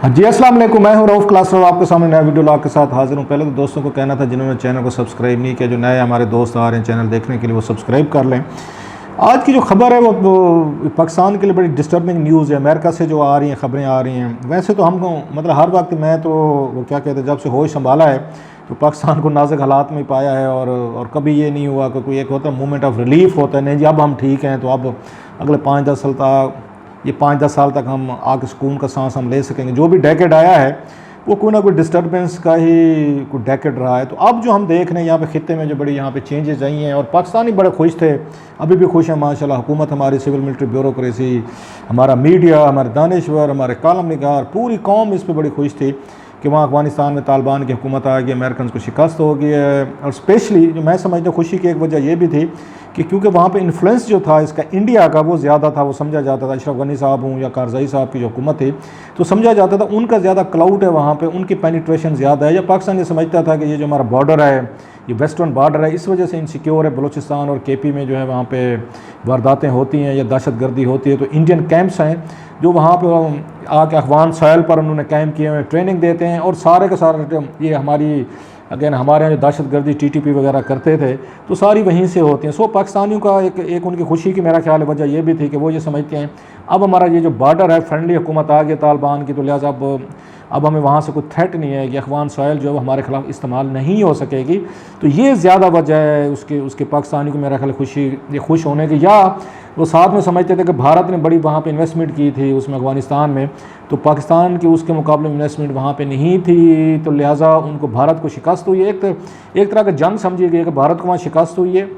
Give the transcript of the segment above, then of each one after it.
जी अस्सलाम वालेकुम, मैं हूं रऊफ़ क्लास और आपके सामने नया वीडियो लाके साथ हाजिर हूं। पहले तो दोस्तों को कहना था जिन्होंने चैनल को सब्सक्राइब नहीं किया, जो नए हमारे दोस्त आ रहे हैं चैनल देखने के लिए, वो सब्सक्राइब कर लें। आज की जो खबर है वो पाकिस्तान के लिए बड़ी डिस्टर्बिंग न्यूज़ है। अमेरिका से जो आ रही हैं खबरें आ रही हैं, वैसे तो हमको मतलब हर वक्त मैं तो वो क्या कहते हैं, जब से होश संभाला है तो पाकिस्तान को नाजुक हालात में पाया है और कभी ये नहीं हुआ कि कोई एक होता है मोमेंट ऑफ रिलीफ होता है, नहीं जी अब हम ठीक हैं तो अब अगले 5-10 साल तक ये 5-10 साल तक हम आके सुकून का सांस हम ले सकेंगे। जो भी डेकेड आया है वो कोई ना कोई डिस्टर्बेंस का ही कोई डेकेड रहा है। तो अब जो हम देख रहे हैं यहाँ पे खित्ते में जो बड़ी यहाँ पे चेंजेस आई हैं और पाकिस्तानी बड़े खुश थे, अभी भी खुश हैं माशाल्लाह। हुकूमत हमारी, सिविल मिलिट्री ब्यूरोक्रेसी, हमारा मीडिया, हमारे दानिश्वर, हमारे कालम निगार, पूरी कौम इस पर बड़ी खुश थी कि वहाँ अफगानिस्तान में तालिबान की हुकूमत आ गई, अमेरिकन को शिकस्त हो गई है। और स्पेशली जो मैं समझता हूँ खुशी की एक वजह यह भी थी कि क्योंकि वहाँ पे इन्फ्लुएंस जो था इसका इंडिया का वो ज़्यादा था। वो समझा जाता था अशरफ गनी साहब हूँ या कारज़ई साहब की जो हुकूमत थी तो समझा जाता था उनका ज़्यादा क्लाउड है वहाँ पे, उनकी पेनिट्रेशन ज़्यादा है। या पाकिस्तान ये समझता था कि ये जो हमारा बॉर्डर है, ये वेस्टर्न बॉर्डर है, इस वजह से इनसिक्योर है। बलूचिस्तान और केपी में जो है वहाँ पे वारदातें होती हैं या दहशत गर्दी होती है, तो इंडियन कैंप्स हैं जो वहाँ पर आके अफगान सॉइल पर उन्होंने कैंप किए हुए, ट्रेनिंग देते हैं। और सारे का सारा ये हमारी अगेन हमारे यहाँ जो दहशत गर्दी टीटीपी वगैरह करते थे तो सारी वहीं से होती हैं। सो पाकिस्तानियों का एक उनकी खुशी की मेरा ख्याल है वजह ये भी थी कि वो ये समझते हैं अब हमारा ये जो बॉर्डर है, फ्रेंडली हुकूमत आ गई तालिबान की, तो लिहाजा अब हमें वहाँ से कोई थ्रेट नहीं है कि अफगान सॉइल जो है हमारे खिलाफ इस्तेमाल नहीं हो सकेगी। तो ये ज़्यादा वजह है उसके पाकिस्तानी को मेरा ख्याल खुश होने की। या वो साथ में समझते थे कि भारत ने बड़ी वहाँ पे इन्वेस्टमेंट की थी उसमें अफगानिस्तान में, तो पाकिस्तान की उसके मुकाबले इन्वेस्टमेंट वहाँ पे नहीं थी, तो लिहाजा उनको भारत को शिकस्त हुई है। एक तरह का जंग समझी गई कि भारत को वहाँ शिकस्त हुई है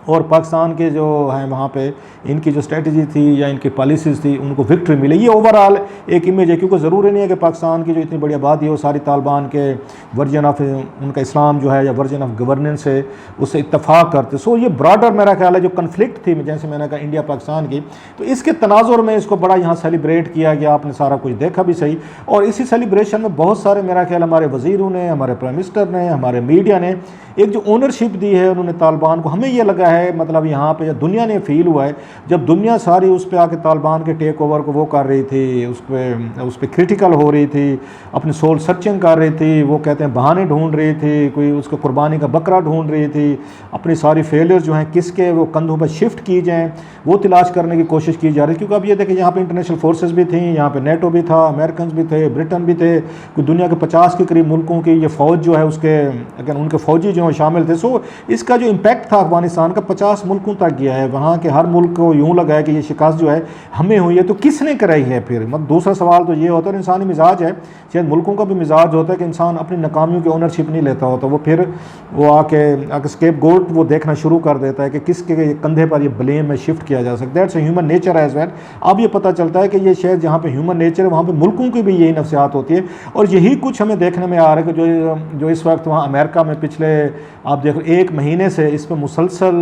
और पाकिस्तान के जो हैं वहाँ पे इनकी जो स्ट्रेटजी थी या इनकी पॉलिसीज़ थी उनको विक्ट्री मिली। ये ओवरऑल एक इमेज है, क्योंकि ज़रूरी नहीं है कि पाकिस्तान की जो इतनी बड़ी आबादी है वो सारी तालिबान के वर्जन ऑफ उनका इस्लाम जो है या वर्जन ऑफ गवर्नेंस है उससे इत्तफाक करते। सो ये ब्रॉडर मेरा ख्याल है जो कन्फ्लिक्ट थी, जैसे मैंने कहा इंडिया पाकिस्तान की, तो इसके तनाजुर में इसको बड़ा यहाँ सेलिब्रेट किया गया। आपने सारा कुछ देखा भी सही, और इसी सेलिब्रेशन में बहुत सारे मेरा ख्याल हमारे वज़ीरों ने, हमारे प्राइम मिनिस्टर ने, हमारे मीडिया ने एक जो ओनरशिप दी है उन्होंने तालिबान को। हमें ये लगा है मतलब यहाँ पे दुनिया ने फील हुआ है जब दुनिया सारी उस पर आके तालिबान के टेक ओवर को वो कर रही थी, उस पर क्रिटिकल हो रही थी, अपनी सोल सर्चिंग कर रही थी, वो कहते हैं बहाने ढूंढ रही थी, कोई उसको कुर्बानी का बकरा ढूंढ रही थी, अपनी सारी फेलियर जो हैं किसके वो कंधों पर शिफ्ट की जाएँ वो तलाश करने की कोशिश की जा रही। क्योंकि अब ये देखें यहाँ पे इंटरनेशनल फोर्सेस भी थी, यहाँ पे नेटो भी था, अमेरिकन भी थे, ब्रिटेन भी थे, कोई दुनिया के 50 के करीब मुल्कों की ये फ़ौज जो है उसके अगर उनके फ़ौजी जो शामिल थे। सो इसका जो इम्पैक्ट था अफगानिस्तान का 50 मुल्कों तक गया है। वहाँ के हर मुल्क को यूँ लगा है कि ये शिकस्त जो है हमें हुई है, तो किसने कराई है फिर। मतलब दूसरा सवाल तो ये होता है, इंसानी मिजाज है, शायद मुल्कों का भी मिजाज होता है कि इंसान अपनी नाकामियों की ओनरशिप नहीं लेता होता, वो फिर वो आके स्केप गोट वो देखना शुरू कर देता है कि किसके कंधे पर ये ब्लेम में शिफ्ट किया जा सकता है। That's human nature as well. अब ये पता चलता है कि ये शायद जहाँ पे ह्यूमन नेचर है वहाँ पे मुल्कों की भी यही नफ्सियात होती है, और यही कुछ हमें देखने में आ रहा है कि जो इस वक्त वहाँ अमेरिका में पिछले आप देखो 1 महीने से इस पर मुसलसल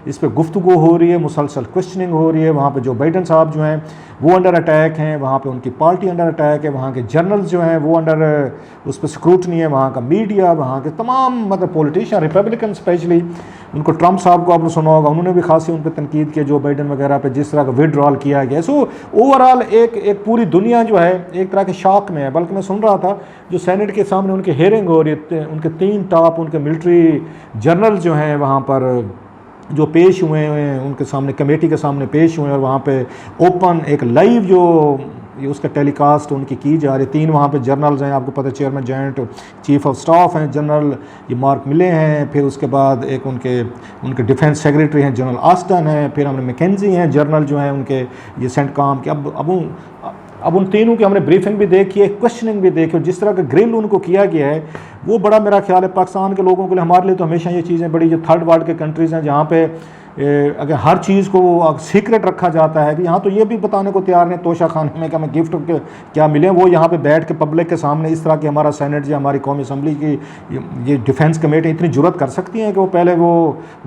इस पर गुफ्तगू हो रही है, मुसलसल क्वेश्चनिंग हो रही है। वहाँ पे जो बाइडन साहब जो हैं वो अंडर अटैक हैं, वहाँ पे उनकी पार्टी अंडर अटैक है, वहाँ के जर्नल्स जो हैं वो अंडर उस पर स्क्रूटनी है, वहाँ का मीडिया, वहाँ के तमाम मतलब पॉलिटिशियन, रिपब्लिकन स्पेशली, उनको ट्रंप साहब को आपने सुना होगा, उन्होंने भी खासी उन पर तनकीद की जो बाइडन वगैरह पे जिस तरह का विड्रॉल किया गया। सो ओवरऑल एक पूरी दुनिया जो है एक तरह के शॉक में है। बल्कि मैं सुन रहा था जो सेनेट के सामने उनकी हेयरिंग हो रही है, उनके 3 टॉप उनके मिलिट्री जनरल जो हैं वहाँ पर जो पेश हुए हैं उनके सामने, कमेटी के सामने पेश हुए हैं, और वहाँ पे ओपन एक लाइव जो ये उसका टेलीकास्ट उनकी की जा रही। 3 वहाँ पे जर्नल्स हैं, आपको पता है chairman joint chief of staff हैं जनरल ये मार्क मिले हैं, फिर उसके बाद एक उनके डिफेंस सेक्रेटरी हैं जनरल आस्टन हैं, फिर हमने मैकेंजी हैं जर्नल जो हैं उनके ये सेंटकॉम के। अब उन तीनों की हमने ब्रीफिंग भी देखी है, क्वेश्चनिंग भी देखी, और जिस तरह का ग्रिल उनको किया गया है वो बड़ा मेरा ख्याल है पाकिस्तान के लोगों के लिए, हमारे लिए तो हमेशा ये चीज़ें बड़ी, जो थर्ड वर्ल्ड के कंट्रीज़ हैं जहाँ पे अगर हर चीज़ को सीक्रेट रखा जाता है, कि यहाँ तो ये भी बताने को तैयार नहीं तोशा खाने में कि हमें गिफ्ट क्या मिले, वो यहाँ पे बैठ के पब्लिक के सामने इस तरह की हमारा सेनेट या हमारी कौमी असम्बली की ये डिफेंस कमेटी इतनी जुर्रत कर सकती हैं कि वो पहले वो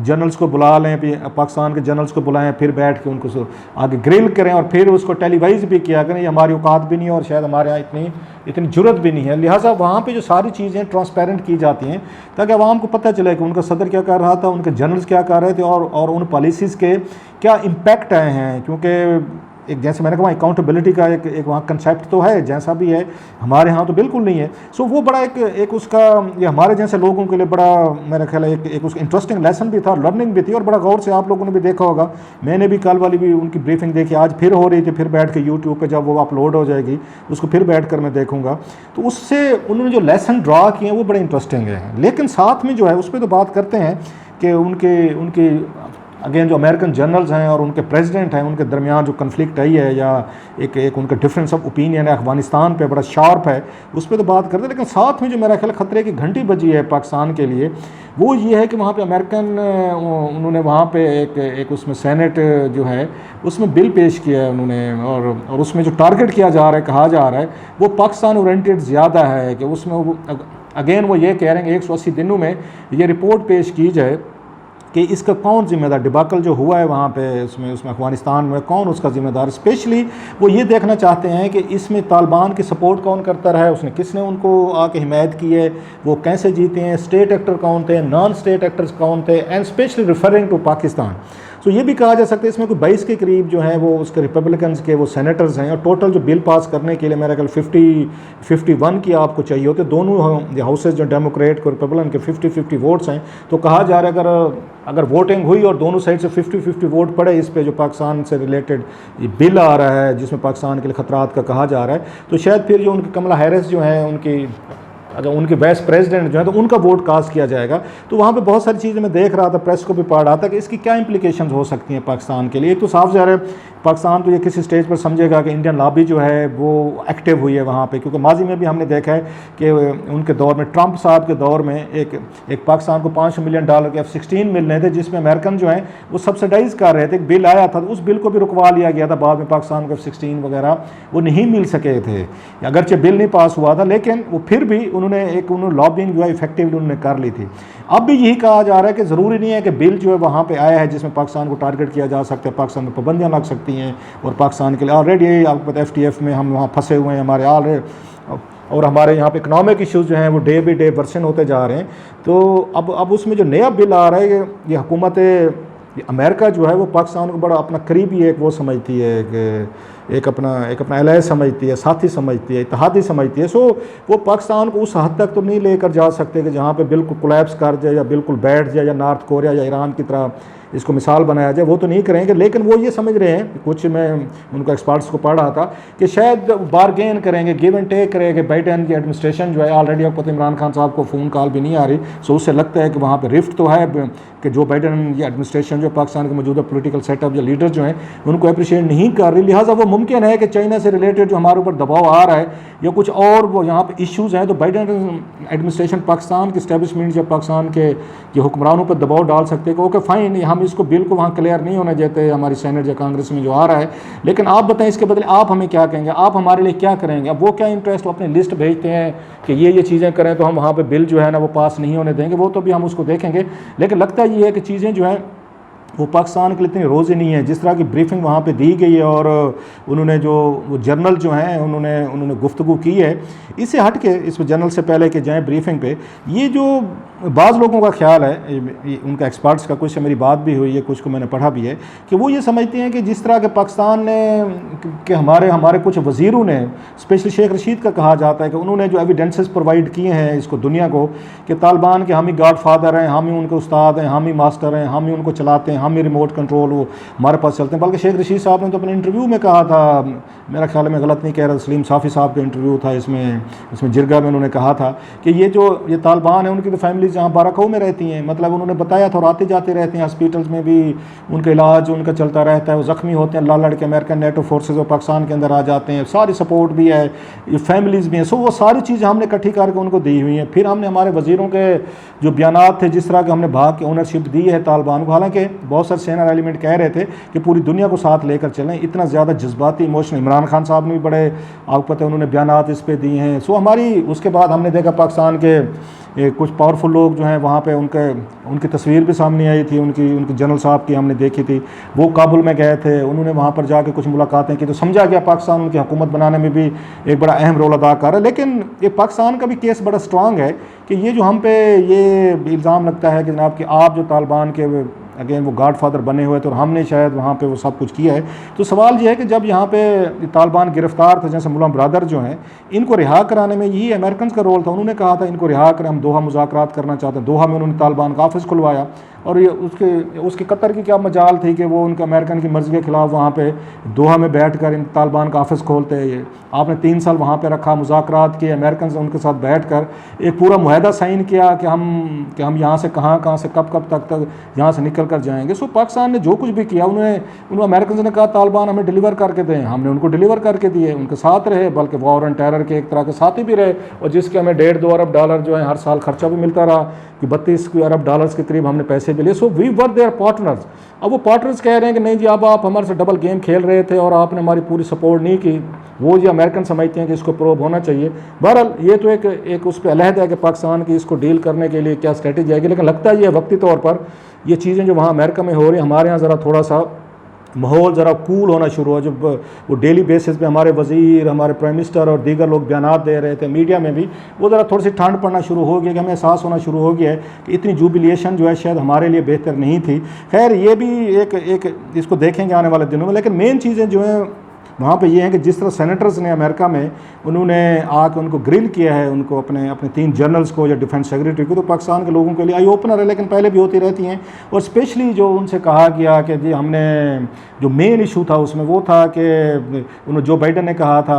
जनरल्स को बुला लें, पाकिस्तान के जनरल्स को बुलाएं, फिर बैठ के उनको आगे ग्रिल करें और फिर उसको टेलीवाइज भी किया करें। ये हमारी औकात भी नहीं है और शायद हमारे यहाँ इतनी जुर्रत भी नहीं है। लिहाजा वहाँ पे जो सारी चीज़ें ट्रांसपेरेंट की जाती हैं ताकि आवाम को पता चले कि उनका सदर क्या कर रहा था, उनके जनरल्स क्या कर रहे थे और उन पॉलिसीज़ के क्या इम्पैक्ट आए हैं। क्योंकि एक जैसे मैंने कहा अकाउंटेबिलिटी का एक वहाँ कंसेप्ट तो है, जैसा भी है, हमारे यहाँ तो बिल्कुल नहीं है। सो वो बड़ा एक उसका ये हमारे जैसे लोगों के लिए बड़ा मेरा ख्याल है एक उसका इंटरेस्टिंग लेसन भी था, लर्निंग भी थी, और बड़ा गौर से आप लोगों ने भी देखा होगा। मैंने भी कल वाली भी उनकी ब्रीफिंग देखी, आज फिर हो रही थी, फिर बैठ के यूट्यूब पर जब वो अपलोड हो जाएगी उसको फिर बैठ कर मैं देखूँगा। तो उससे उन्होंने जो लेसन ड्रा किए हैं वो बड़े इंटरेस्टिंग है। लेकिन साथ में जो है उस पर तो बात करते हैं कि उनके अगेन जो अमेरिकन जनरल्स हैं और उनके प्रेसिडेंट हैं, उनके दरमियान जो कन्फ्लिक्ट आई है या एक उनका डिफरेंस ऑफ ओपिनियन है अफगानिस्तान पे बड़ा शार्प है, उस पर तो बात करते हैं। लेकिन साथ में जो मेरा ख्याल खतरे की घंटी बजी है पाकिस्तान के लिए वो ये है कि वहाँ पे अमेरिकन उन्होंने वहाँ पे एक उसमें सेनेट जो है उसमें बिल पेश किया है उन्होंने, और उसमें जो टारगेट किया जा रहा है, कहा जा रहा है वो पाकिस्तान ओरिएंटेड ज़्यादा है कि उसमें वो अगेन वो ये कह रहे हैं कि 180 दिनों में ये रिपोर्ट पेश की जाए कि इसका कौन जिम्मेदार, डिबाकल जो हुआ है वहाँ पे उसमें अफगानिस्तान में कौन उसका जिम्मेदार। स्पेशली वो ये देखना चाहते हैं कि इसमें तालिबान की सपोर्ट कौन करता रहा है, उसने किसने उनको आके हिमायत की है, वो कैसे जीते हैं, स्टेट एक्टर कौन थे, नॉन स्टेट एक्टर्स कौन थे, and specially referring to Pakistan. So ये भी कहा जा सकता है इसमें कोई 22 के करीब जो हैं वो उसके रिपब्लिकन्स के वो सेनेटर्स हैं, और टोटल जो बिल पास करने के लिए मेरा ख्याल 51 की आपको चाहिए होते, दोनों हाउसेज जो डेमोक्रेट को रिपब्लिकन के 50-50 वोट्स हैं। तो कहा जा रहा है अगर वोटिंग हुई और दोनों साइड से 50-50 वोट पड़े इस पे जो पाकिस्तान से रिलेटेड बिल आ रहा है जिसमें पाकिस्तान के लिए खतरात का कहा जा रहा है, तो शायद फिर जो उनकी कमला हैरिस जो है उनकी अगर उनके वाइस प्रेसिडेंट जो है तो उनका वोट कास्ट किया जाएगा। तो वहाँ पे बहुत सारी चीज़ें मैं देख रहा था, प्रेस को भी पढ़ रहा था कि इसकी क्या इंप्लीकेशंस हो सकती हैं पाकिस्तान के लिए। एक तो साफ ज़ाहिर है पाकिस्तान तो ये किसी स्टेज पर समझेगा कि इंडियन लॉबी जो है वो एक्टिव हुई है वहाँ पे, क्योंकि माजी में भी हमने देखा है कि उनके दौर में, ट्रंप साहब के दौर में एक पाकिस्तान को $500 मिलियन के F-16 मिलने थे जिसमें अमेरिकन जो हैं वो सब्सिडाइज़ कर रहे थे। एक बिल आया था, उस बिल को भी रुकवा लिया गया था, बाद में पाकिस्तान को F-16 वगैरह वो नहीं मिल सके थे, अगरचे बिल नहीं पास हुआ था, लेकिन वो फिर भी उन्होंने लॉबिंग जो है इफेक्टिवली उन्होंने कर ली थी। अब भी यही कहा जा रहा है कि ज़रूरी नहीं है कि बिल जो है वहाँ पे आया है जिसमें पाकिस्तान को टारगेट किया जा सकता है, पाकिस्तान में पाबंदियाँ लग सकती हैं, और पाकिस्तान के लिए ऑलरेडी आपको पता है FTF में हम वहाँ फंसे हुए हैं हमारे ऑलरेडी, और हमारे यहाँ पे इकनॉमिक इश्यूज़ जो हैं वो डे बाई डे वर्सन होते जा रहे हैं। तो अब उसमें जो नया बिल आ रहा है ये हुकूमत अमेरिका जो है वो पाकिस्तान को बड़ा अपना करीबी एक वो समझती है कि एक अपना एलाय समझती है, साथी समझती है, इत्तेहादी समझती है। सो वो पाकिस्तान को उस हद तक तो नहीं लेकर जा सकते कि जहाँ पे बिल्कुल कोलैप्स कर जाए या बिल्कुल बैठ जाए या नॉर्थ कोरिया या ईरान की तरह इसको मिसाल बनाया जाए, वो तो नहीं करेंगे। लेकिन वो ये समझ रहे हैं, कुछ मैं उनको एक्सपर्ट्स को पढ़ रहा था कि शायद बारगेन करेंगे, गिव एंड टेक करेंगे। बाइडेन की एडमिनिस्ट्रेशन जो है ऑलरेडी आपको पता इमरान खान साहब को फ़ोन कॉल भी नहीं आ रही, सो उससे लगता है कि वहाँ पे रिफ्ट तो है कि जो बाइडेन की एडमिनिस्ट्रेशन जो पाकिस्तान के मौजूदा पॉलिटिकल सेटअप या लीडर जो हैं उनको अप्रिशिएट नहीं कर रही। लिहाजा वो मुमकिन है कि चाइना से रिलेटेड जो हमारे ऊपर दबाव आ रहा है या कुछ और वो यहाँ पे इश्यूज़ हैं, तो बाइडेन एडमिनिस्ट्रेशन पाकिस्तान के इस्टेब्लिशमेंट या पाकिस्तान के ये हुक्मरानों पर दबाव डाल सकते हैं कि ओके फ़ाइन, हम इसको बिल को वहाँ क्लियर नहीं होने देते हमारी सेनेट या कांग्रेस में जो आ रहा है, लेकिन आप बताएं इसके बदले आप हमें क्या कहेंगे, आप हमारे लिए क्या करेंगे। अब वो क्या इंटरेस्ट, वो अपनी लिस्ट भेजते हैं कि ये चीज़ें करें तो हम वहाँ पे बिल जो है ना वो पास नहीं होने देंगे, वो तो भी हम उसको देखेंगे। लेकिन लगता ये है कि चीज़ें जो हैं वो पाकिस्तान के लिए इतनी रोज़ी नहीं है। जिस तरह की ब्रीफिंग वहाँ पे दी गई है और उन्होंने जो वो जर्नल जो हैं उन्होंने गुफ्तगू की है, इससे हट के इस जर्नल से पहले कि जाएँ ब्रीफिंग पे, ये जो बाज़ लोगों का ख्याल है, उनका एक्सपर्ट्स का, कुछ से मेरी बात भी हुई है, कुछ को मैंने पढ़ा भी है, कि वो ये समझते हैं कि जिस तरह के पाकिस्तान ने कि हमारे कुछ वज़ीरों ने, स्पेशली शेख रशीद का कहा जाता है कि उन्होंने जो एविडेंसेस प्रोवाइड किए हैं इसको दुनिया को कि तालिबान के हम ही गॉड फादर हैं, हम ही उनके उस्ताद हैं, हम ही मास्टर हैं, हम ही उनको चलाते हैं, हम ही रिमोट कंट्रोल वो हमारे पास चलते हैं। बल्कि शेख रशीद साहब ने तो अपने इंटरव्यू में कहा था, मेरा ख्याल में गलत नहीं कह रहा, सलीम साफ़ी साहब का इंटरव्यू था, इसमें जिरगा में उन्होंने कहा था कि ये तालिबान है उनकी तो फैमिली जहाँ बाराकों में रहती हैं, मतलब उन्होंने बताया था, और आते जाते रहते हैं हॉस्पिटल्स में भी उनका इलाज उनका चलता रहता है, वो ज़ख्मी होते हैं, लड़ के अमेरिकन नेटो फोर्सेज वो पाकिस्तान के अंदर आ जाते हैं, सारी सपोर्ट भी है, ये फैमिलीज़ भी हैं। सो वो सारी चीज़ें हमने इकट्ठी करके उनको दी हुई हैं। फिर हमने हमारे वज़ीरों के जो बयानात थे, जिस तरह के हमने भाग के ओनरशिप दी है तालिबान को, हालांकि बहुत सारे सेना एलिमेंट कह रहे थे कि पूरी दुनिया को साथ लेकर चलें, इतना ज़्यादा जज्बाती इमोशनल, इमरान खान साहब ने भी बड़े आपको पता है उन्होंने बयानात इस पर दिए हैं। सो हमारी उसके बाद हमने देखा पाकिस्तान के कुछ पावरफुल लोग जो हैं वहाँ पे उनकी तस्वीर भी सामने आई थी, उनकी जनरल साहब की हमने देखी थी, वो काबुल में गए थे, उन्होंने वहाँ पर जाके कुछ मुलाकातें की, तो समझा गया पाकिस्तान उनकी हुकूमत बनाने में भी एक बड़ा अहम रोल अदा कर रहा है। लेकिन ये पाकिस्तान का भी केस बड़ा स्ट्रांग है कि ये जो हम पे ये इल्ज़ाम लगता है कि जनाब कि आप जो तालिबान के अगेन वो गॉडफादर बने हुए थे और हमने शायद वहाँ पे वो सब कुछ किया है। तो सवाल ये है कि जब यहाँ पे तालिबान गिरफ्तार थे, जैसे मुल्ला ब्रदर जो हैं, इनको रिहा कराने में यही अमेरिकन का रोल था। उन्होंने कहा था इनको रिहा करें, हम दोहा मुज़ाकरात करना चाहते हैं। दोहा में उन्होंने तालिबान का ऑफिस खुलवाया और ये उसके कतर की क्या मजाल थी कि वो उनके अमेरिकन की मर्ज़ी के खिलाफ वहाँ पे दोहा में बैठकर इन तालिबान का ऑफिस खोलते हैं। ये आपने 3 साल वहाँ पे रखा, मुज़ाकरात किए, अमेरिकन से उनके साथ बैठकर एक पूरा मुआहदा साइन किया कि हम यहाँ से कहाँ से कब तक यहाँ से निकल कर जाएंगे। सो पाकिस्तान ने जो कुछ भी किया, उन्होंने अमेरिकन ने कहा तालिबान हमें डिलीवर करके दें, हमने उनको डिलीवर करके दिए, उनके साथ रहे, बल्कि वॉर एंड टेरर के एक तरह के साथी भी रहे, और जिसके हमें $1.5-2 अरब जो है हर साल खर्चा भी मिलता रहा कि $32 अरब के करीब हमने पैसे भी लिए। So we were their partners. अब वो पार्टनर्स कह रहे हैं कि नहीं जी अब आप हमारे से डबल गेम खेल रहे थे और आपने हमारी पूरी सपोर्ट नहीं की। वो जी अमेरिकन समझते हैं कि इसको प्रोब होना चाहिए। बहरहाल ये तो एक उस पर अलहद है कि पाकिस्तान की इसको डील करने के लिए क्या स्ट्रेटेजी आएगी, लेकिन लगता है ये वक्ती तौर पर ये चीज़ें जो वहाँ अमेरिका में हो रही हैं, हमारे यहाँ ज़रा थोड़ा सा माहौल ज़रा कूल होना शुरू हो। जब वो डेली बेसिस पे हमारे वज़ीर, हमारे प्राइम मिनिस्टर और दीगर लोग बयानात दे रहे थे मीडिया में भी, वो ज़रा थोड़ी सी ठंड पड़ना शुरू हो गया कि हमें एहसास होना शुरू हो गया है कि इतनी जुबिलिएशन जो है शायद हमारे लिए बेहतर नहीं थी। खैर ये भी एक इसको देखेंगे आने वाले दिनों में। लेकिन मेन चीज़ें जो हैं वहाँ पे ये हैं कि जिस तरह सेनेटर्स ने अमेरिका में उन्होंने आके उनको ग्रिल किया है, उनको अपने 3 जनरल्स को या डिफेंस सेक्रेटरी को, तो पाकिस्तान के लोगों के लिए आई ओपनर है, लेकिन पहले भी होती रहती हैं। और स्पेशली जो उनसे कहा गया कि जी हमने जो मेन इशू था उसमें वो था कि उन्होंने जो बाइडन ने कहा था,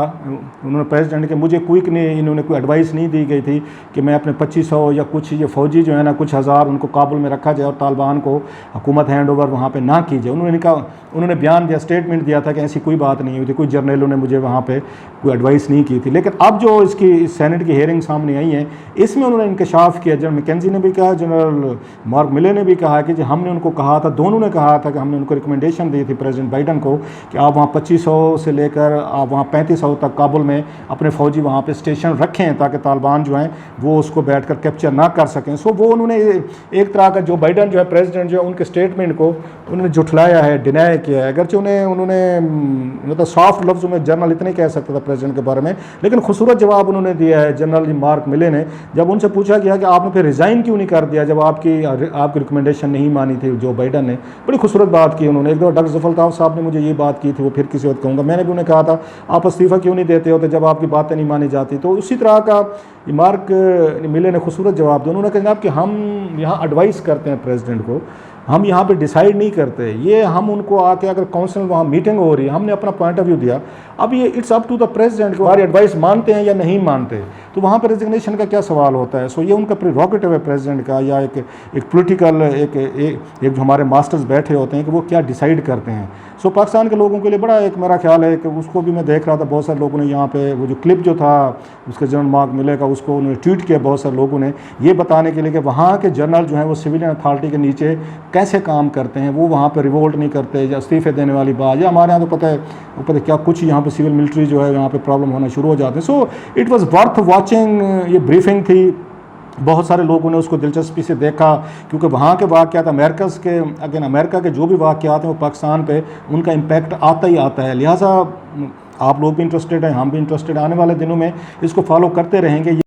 उन्होंने प्रेसिडेंट के मुझे क्विक नहीं, इन्होंने कोई एडवाइस नहीं दी गई थी कि मैं अपने 2500 या कुछ ये फ़ौजी जो है ना कुछ हज़ार उनको काबुल में रखा जाए और तालिबान को हुकूमत हैंड ओवर वहाँ पर ना की जाए। उन्होंने बयान दिया, स्टेटमेंट दिया था कि ऐसी कोई बात नहीं हुई थी, कोई जर्नलों ने मुझे वहाँ पे कोई एडवाइस नहीं की थी। लेकिन अब जो इसकी सेनेट की हेयरिंग सामने आई है, इसमें उन्होंने इंकशाफ किया। जनरल मैकेंजी ने भी कहा, जनरल मार्क मिले ने भी कहा कि हमने उनको कहा था, दोनों ने कहा था कि हमने उनको रिकमेंडेशन दी थी प्रेसिडेंट बाइडन को कि आप वहाँ 2500 से लेकर आप वहाँ 3500 तक काबुल में अपने फ़ौजी वहाँ पर स्टेशन रखें ताकि तालिबान जो हैं वो उसको बैठ कर कैप्चर ना कर सकें। सो वो उन्होंने एक तरह का जो बाइडन जो है प्रेसिडेंट जो है उनके स्टेटमेंट को उन्होंने झुठलाया है, डिनाई किया है। अगरचे उन्होंने मतलब सॉफ्ट लफ्ज़ों में जनरल इतने कह सकता था प्रेसिडेंट के बारे में, लेकिन खूबसूरत जवाब उन्होंने दिया है जनरल मार्क मिले ने। जब उनसे पूछा गया कि आपने फिर रिज़ाइन क्यों नहीं कर दिया जब आपकी रिकमेंडेशन नहीं मानी थी जो बाइडन ने, बड़ी खूबसूरत बात की उन्होंने। एक दो डॉक्टर ज़फर अल्ताफ़ साहब ने मुझे ये बात की थी, वो फिर किसी वक्त कहूँगा। मैंने भी उन्हें कहा था आप इस्तीफ़ा क्यों नहीं देते होते जब आपकी बातें नहीं मानी जाती। तो उसी तरह का मार्क मिले ने खूबसूरत जवाब दिया। उन्होंने कहा कि हम यहाँ एडवाइस करते हैं प्रेसिडेंट को, हम यहाँ पे डिसाइड नहीं करते। ये हम उनको आके अगर काउंसिल वहाँ मीटिंग हो रही है, हमने अपना पॉइंट ऑफ व्यू दिया, अब ये it's up to the president को हमारी एडवाइस मानते हैं या नहीं मानते। तो वहाँ पर रेजिग्नेशन का क्या सवाल होता है। सो ये उनका प्रीरोगेटिव है प्रेसिडेंट का, या एक पोलिटिकल एक जो हमारे मास्टर्स बैठे होते हैं कि वो क्या डिसाइड करते हैं। सो पाकिस्तान के लोगों के लिए बड़ा एक मेरा ख्याल है कि उसको भी मैं देख रहा था, बहुत सारे लोगों ने यहाँ पे वो जो क्लिप जो था उसके जनरल मार्क मिले का, उसको उन्होंने ट्वीट किया बहुत सारे लोगों ने, ये बताने के लिए कि वहाँ के जनरल जो हैं वो सिविलियन अथॉरिटी के नीचे कैसे काम करते हैं, वो वहाँ पे रिवोल्ट नहीं करते या इस्तीफ़े देने वाली बात। या हमारे यहाँ तो पता है क्या कुछ यहाँ पे सिविल मिलिट्री जो है यहाँ पे प्रॉब्लम होना शुरू हो जाते हैं। So it was worth watching. ये ब्रीफिंग थी, बहुत सारे लोगों ने उसको दिलचस्पी से देखा, क्योंकि वहाँ के वाक़यात अमेरिका के जो भी वाक़यात हैं वो पाकिस्तान पे उनका इम्पैक्ट आता ही आता है। लिहाजा आप लोग भी इंटरेस्टेड हैं, हम भी इंटरेस्टेड, आने वाले दिनों में इसको फॉलो करते रहेंगे।